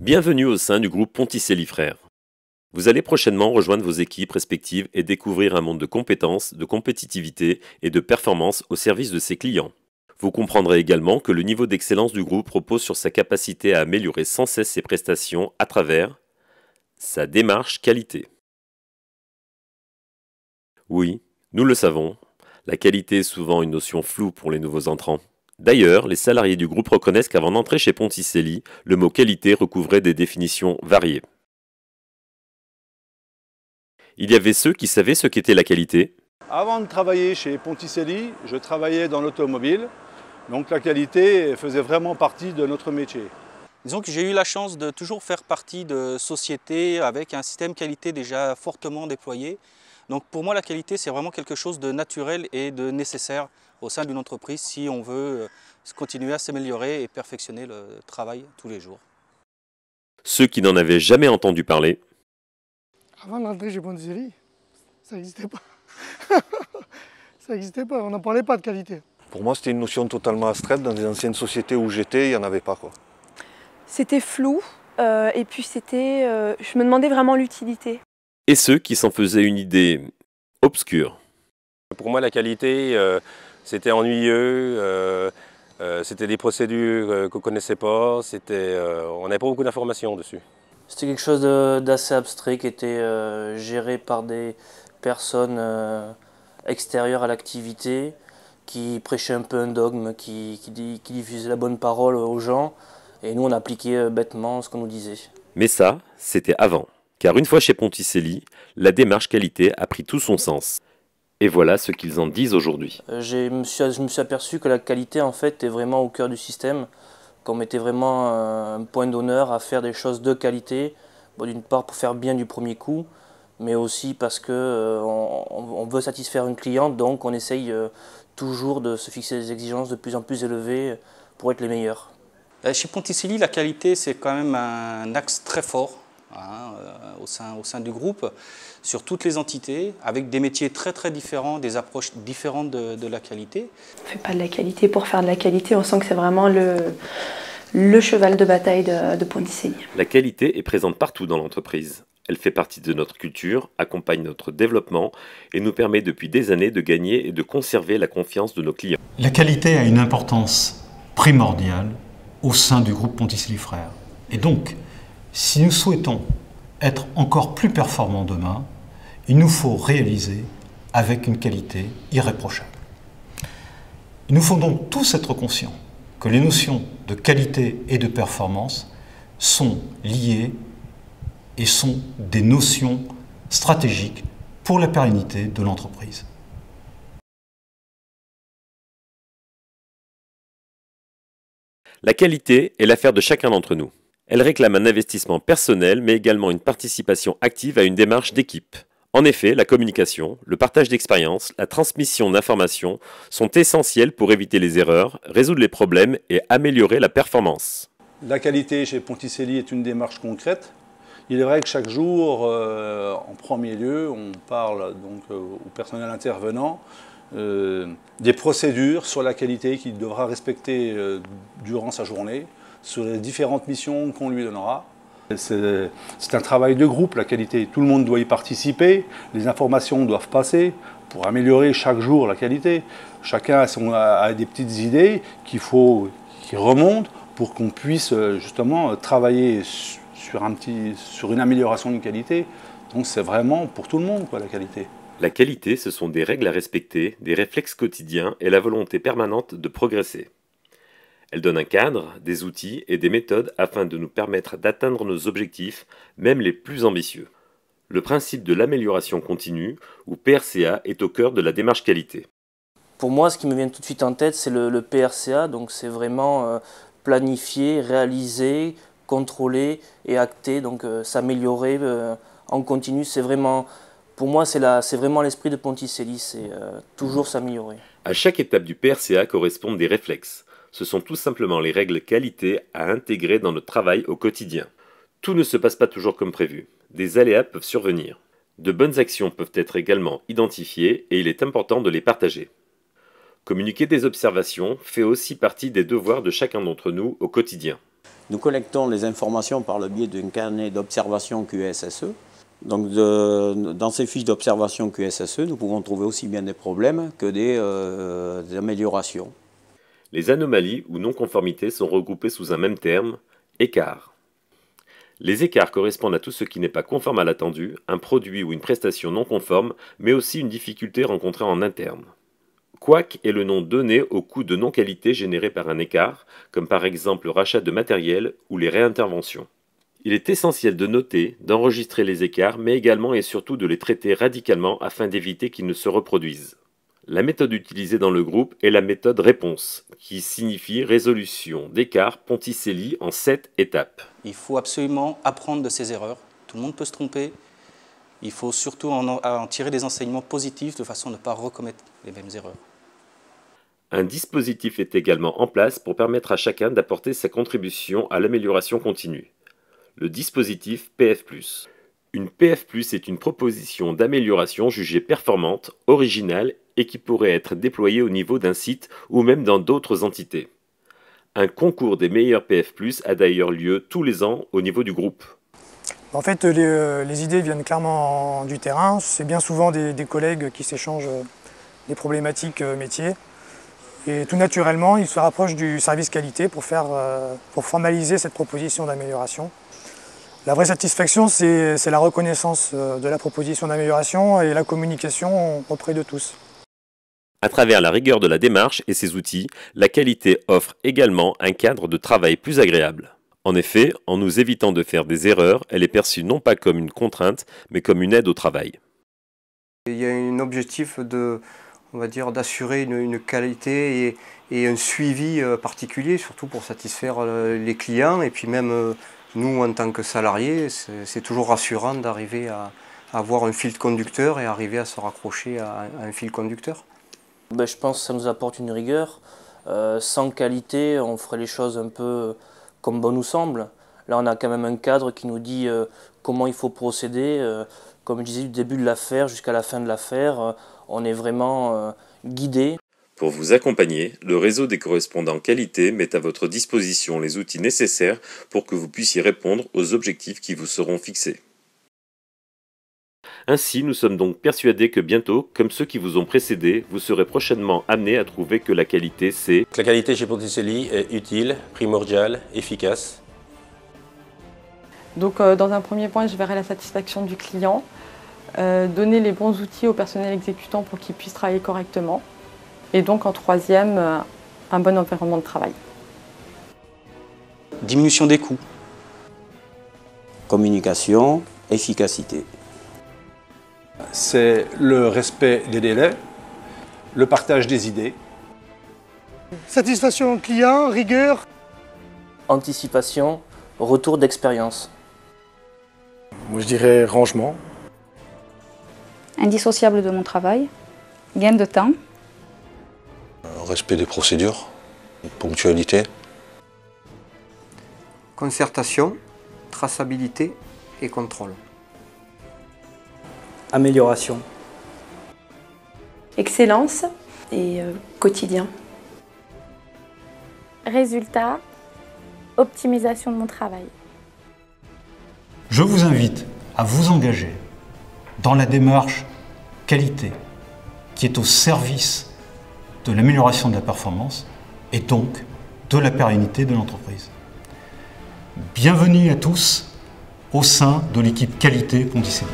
Bienvenue au sein du groupe Ponticelli Frères. Vous allez prochainement rejoindre vos équipes respectives et découvrir un monde de compétences, de compétitivité et de performance au service de ses clients. Vous comprendrez également que le niveau d'excellence du groupe repose sur sa capacité à améliorer sans cesse ses prestations à travers sa démarche qualité. Oui, nous le savons, la qualité est souvent une notion floue pour les nouveaux entrants. D'ailleurs, les salariés du groupe reconnaissent qu'avant d'entrer chez Ponticelli, le mot qualité recouvrait des définitions variées. Il y avait ceux qui savaient ce qu'était la qualité. Avant de travailler chez Ponticelli, je travaillais dans l'automobile, donc la qualité faisait vraiment partie de notre métier. Disons que j'ai eu la chance de toujours faire partie de sociétés avec un système qualité déjà fortement déployé. Donc pour moi, la qualité, c'est vraiment quelque chose de naturel et de nécessaire au sein d'une entreprise si on veut continuer à s'améliorer et perfectionner le travail tous les jours. Ceux qui n'en avaient jamais entendu parler. Avant d'entrer chez Ponticelli, ça n'existait pas. Ça n'existait pas, on n'en parlait pas de qualité. Pour moi, c'était une notion totalement abstraite. Dans les anciennes sociétés où j'étais, il n'y en avait pas, quoi. C'était flou et puis je me demandais vraiment l'utilité. Et ceux qui s'en faisaient une idée obscure. Pour moi, la qualité, c'était ennuyeux, c'était des procédures qu'on ne connaissait pas, on n'avait pas beaucoup d'informations dessus. C'était quelque chose d'assez abstrait qui était géré par des personnes extérieures à l'activité, qui prêchaient un peu un dogme, qui diffusaient la bonne parole aux gens, et nous on appliquait bêtement ce qu'on nous disait. Mais ça, c'était avant. Car une fois chez Ponticelli, la démarche qualité a pris tout son sens. Et voilà ce qu'ils en disent aujourd'hui. Je me suis aperçu que la qualité en fait est vraiment au cœur du système, qu'on mettait vraiment un point d'honneur à faire des choses de qualité, bon, d'une part pour faire bien du premier coup, mais aussi parce qu'on veut satisfaire une cliente, donc on essaye toujours de se fixer des exigences de plus en plus élevées pour être les meilleurs. Chez Ponticelli, la qualité, c'est quand même un axe très fort au sein du groupe, sur toutes les entités, avec des métiers très différents, des approches différentes de la qualité. On ne fait pas de la qualité pour faire de la qualité, on sent que c'est vraiment le cheval de bataille de Ponticelli. La qualité est présente partout dans l'entreprise. Elle fait partie de notre culture, accompagne notre développement et nous permet depuis des années de gagner et de conserver la confiance de nos clients. La qualité a une importance primordiale au sein du groupe Ponticelli Frères. Et donc, si nous souhaitons être encore plus performants demain, il nous faut réaliser avec une qualité irréprochable. Il nous faut donc tous être conscients que les notions de qualité et de performance sont liées et sont des notions stratégiques pour la pérennité de l'entreprise. La qualité est l'affaire de chacun d'entre nous. Elle réclame un investissement personnel, mais également une participation active à une démarche d'équipe. En effet, la communication, le partage d'expériences, la transmission d'informations sont essentiels pour éviter les erreurs, résoudre les problèmes et améliorer la performance. La qualité chez Ponticelli est une démarche concrète. Il est vrai que chaque jour, en premier lieu, on parle donc au personnel intervenant des procédures sur la qualité qu'il devra respecter durant sa journée, sur les différentes missions qu'on lui donnera. C'est un travail de groupe, la qualité. Tout le monde doit y participer, les informations doivent passer pour améliorer chaque jour la qualité. Chacun a des petites idées qui remontent pour qu'on puisse justement travailler sur une amélioration de qualité. Donc c'est vraiment pour tout le monde, quoi, la qualité. La qualité, ce sont des règles à respecter, des réflexes quotidiens et la volonté permanente de progresser. Elle donne un cadre, des outils et des méthodes afin de nous permettre d'atteindre nos objectifs, même les plus ambitieux. Le principe de l'amélioration continue, ou PRCA, est au cœur de la démarche qualité. Pour moi, ce qui me vient tout de suite en tête, c'est le PRCA, donc c'est vraiment planifier, réaliser, contrôler et acter, donc s'améliorer en continu. C'est vraiment, pour moi, c'est vraiment l'esprit de Ponticelli, c'est toujours s'améliorer. À chaque étape du PRCA correspondent des réflexes. Ce sont tout simplement les règles qualité à intégrer dans notre travail au quotidien. Tout ne se passe pas toujours comme prévu. Des aléas peuvent survenir. De bonnes actions peuvent être également identifiées et il est important de les partager. Communiquer des observations fait aussi partie des devoirs de chacun d'entre nous au quotidien. Nous collectons les informations par le biais d'un carnet d'observation QSSE. Donc dans ces fiches d'observation QSSE, nous pouvons trouver aussi bien des problèmes que des améliorations. Les anomalies ou non-conformités sont regroupées sous un même terme, écart. Les écarts correspondent à tout ce qui n'est pas conforme à l'attendu, un produit ou une prestation non conforme, mais aussi une difficulté rencontrée en interne. Couac est le nom donné au coût de non-qualité généré par un écart, comme par exemple le rachat de matériel ou les réinterventions. Il est essentiel de noter, d'enregistrer les écarts, mais également et surtout de les traiter radicalement afin d'éviter qu'ils ne se reproduisent. La méthode utilisée dans le groupe est la méthode réponse, qui signifie résolution d'écarts Ponticelli en 7 étapes. Il faut absolument apprendre de ses erreurs. Tout le monde peut se tromper. Il faut surtout en tirer des enseignements positifs de façon à ne pas recommettre les mêmes erreurs. Un dispositif est également en place pour permettre à chacun d'apporter sa contribution à l'amélioration continue. Le dispositif PF+. Une PF+, est une proposition d'amélioration jugée performante, originale et qui pourrait être déployée au niveau d'un site ou même dans d'autres entités. Un concours des meilleurs PF+, a d'ailleurs lieu tous les ans au niveau du groupe. En fait, les idées viennent clairement du terrain. C'est bien souvent des collègues qui s'échangent des problématiques métiers. Et tout naturellement, ils se rapprochent du service qualité pour formaliser cette proposition d'amélioration. La vraie satisfaction, c'est la reconnaissance de la proposition d'amélioration et la communication auprès de tous. À travers la rigueur de la démarche et ses outils, la qualité offre également un cadre de travail plus agréable. En effet, en nous évitant de faire des erreurs, elle est perçue non pas comme une contrainte, mais comme une aide au travail. Il y a un objectif d'assurer une qualité et un suivi particulier, surtout pour satisfaire les clients et puis même nous en tant que salariés, c'est toujours rassurant d'arriver à avoir un fil conducteur et arriver à se raccrocher à un fil conducteur. Je pense que ça nous apporte une rigueur. Sans qualité, on ferait les choses un peu comme bon nous semble. Là, on a quand même un cadre qui nous dit comment il faut procéder. Comme je disais, du début de l'affaire jusqu'à la fin de l'affaire, on est vraiment guidé. Pour vous accompagner, le réseau des correspondants qualité met à votre disposition les outils nécessaires pour que vous puissiez répondre aux objectifs qui vous seront fixés. Ainsi, nous sommes donc persuadés que bientôt, comme ceux qui vous ont précédés, vous serez prochainement amenés à trouver que la qualité, c'est... La qualité chez Ponticelli est utile, primordiale, efficace. Donc dans un premier point, je verrai la satisfaction du client, donner les bons outils au personnel exécutant pour qu'il puisse travailler correctement. Et donc en troisième, un bon environnement de travail. Diminution des coûts. Communication, efficacité. C'est le respect des délais, le partage des idées. Satisfaction client, rigueur. Anticipation, retour d'expérience. Moi je dirais rangement. Indissociable de mon travail, gain de temps. Respect des procédures, ponctualité. Concertation, traçabilité et contrôle. Amélioration. Excellence et quotidien. Résultat, optimisation de mon travail. Je vous invite à vous engager dans la démarche qualité qui est au service de l'amélioration de la performance et donc de la pérennité de l'entreprise. Bienvenue à tous au sein de l'équipe qualité Ponticelli.